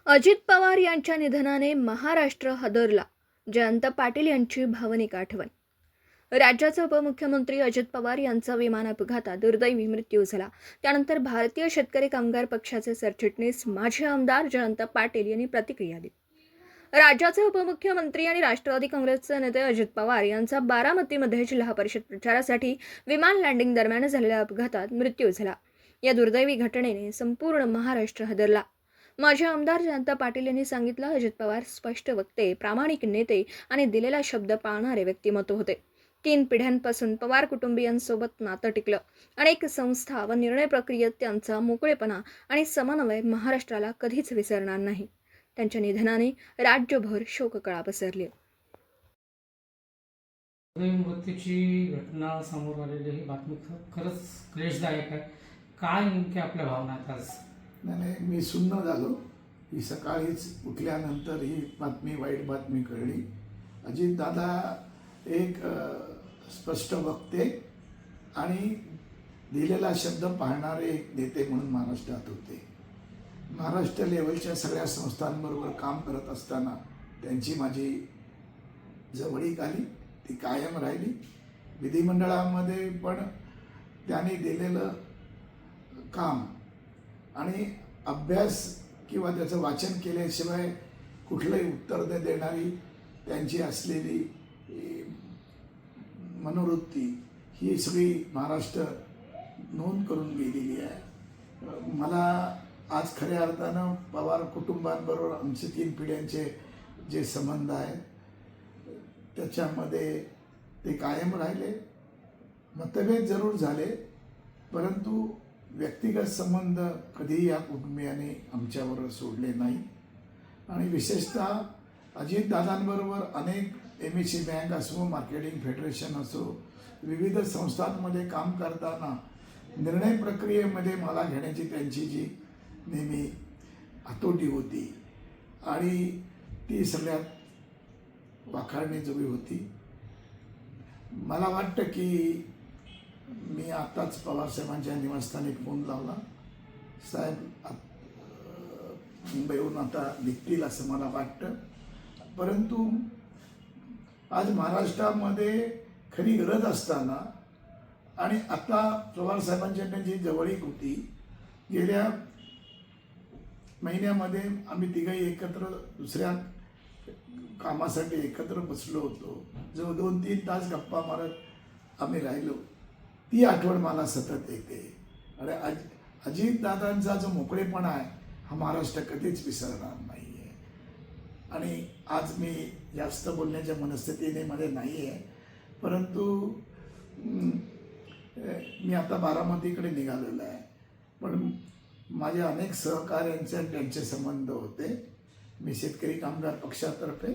अजित पवार यांच्या निधनाने महाराष्ट्र हादरला. जयंत पाटील यांची भावनिक आठवण. राज्याचे उपमुख्यमंत्री अजित पवार यांचा विमान अपघातात दुर्दैवी मृत्यू झाला. त्यानंतर भारतीय शेतकरी कामगार पक्षाचे सरचिटणीस माजी आमदार जयंत पाटील यांनी प्रतिक्रिया दिली. राज्याचे उपमुख्यमंत्री आणि राष्ट्रवादी काँग्रेसचे नेते अजित पवार यांचा बारामतीमध्ये जिल्हा परिषद प्रचारासाठी विमान लँडिंग दरम्यान झालेल्या अपघातात मृत्यू झाला. या दुर्दैवी घटनेने संपूर्ण महाराष्ट्र हादरला. माजी आमदार जयंत पाटील यांनी सांगितलं, अजित पवार स्पष्ट वक्ते, प्रामाणिक नेते आणि दिलेला शब्द पाळणारे व्यक्तिमत्व होते. 3 पिढ्यांपासून पवार कुटुंबियांसोबत नातं टिकलं. अनेक संस्था व निर्णय प्रक्रियेत त्यांचा मोकळेपणा आणि समन्वय महाराष्ट्राला कधीच विसरणार नाही. त्यांच्या निधनाने राज्यभर शोककळा पसरली. मृत्यूची घटना समोर आलेली ही बातमी खरंच क्लेशदायक आहे. काय नेमकी आपल्या भावना आहेत आज? नाही, मी सुन्न झालो. ही सकाळीच उठल्यानंतर ही बातमी, वाईट बातमी कळली. अजितदादा एक स्पष्ट वक्ते आणि दिलेला शब्द पाळणारे एक नेते म्हणून महाराष्ट्रात होते. महाराष्ट्र लेवलच्या सगळ्या संस्थांबरोबर काम करत असताना त्यांची माझी जवळीक आली, ती कायम राहिली. विधिमंडळामध्ये पण त्यांनी दिलेलं काम आणि अभ्यास किंवा त्याचं वाचन केल्याशिवाय कुठलंही उत्तर न देणारी त्यांची असलेली मनोवृत्ती ही सगळी महाराष्ट्र नोंद करून गेलेली आहे. मला आज खऱ्या अर्थानं पवार कुटुंबांबरोबर आमचे 3 पिढ्यांचे जे संबंध आहेत त्याच्यामध्ये ते कायम राहिले. मतभेद जरूर झाले, परंतु व्यक्तिगत संबंध कधीही या कुटुंबियांनी आमच्याबरोबर सोडले नाही. आणि विशेषतः अजितदादांबरोबर अनेक MSC बँक असो, मार्केटिंग फेडरेशन असो, विविध संस्थांमध्ये काम करताना निर्णय प्रक्रियेमध्ये मला घेण्याची त्यांची जी नेहमी हातोटी होती आणि ती सगळ्यात वाखाणण्याजोगी होती. मला वाटतं की मी आत्ताच पवारसाहेबांच्या निवासस्थानी फोन लावला. साहेब मुंबईहून आता निघतील असं मला वाटतं. परंतु आज महाराष्ट्रामध्ये खरी गरज असताना आणि आता पवारसाहेबांच्या जी जवळीक होती, गेल्या महिन्यामध्ये आम्ही तिघही एकत्र दुसऱ्या कामासाठी एकत्र बसलो होतो. जो 2-3 तास गप्पा मारत आम्ही राहिलो, ती आठवण मला सतत येते. आणि अजितदादांचा जो मोकळेपणा आहे हा महाराष्ट्र कधीच विसरणार नाही आहे. आणि आज मी जास्त बोलण्याच्या मनस्थितीने मध्ये नाही आहे, परंतु मी आता बारामतीकडे निघालेलो आहे. पण माझ्या अनेक सहकाऱ्यांचे त्यांचे संबंध होते. मी शेतकरी कामगार पक्षातर्फे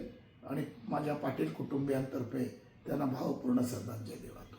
आणि माझ्या पाटील कुटुंबियांतर्फे त्यांना भावपूर्ण श्रद्धांजली वाहतो.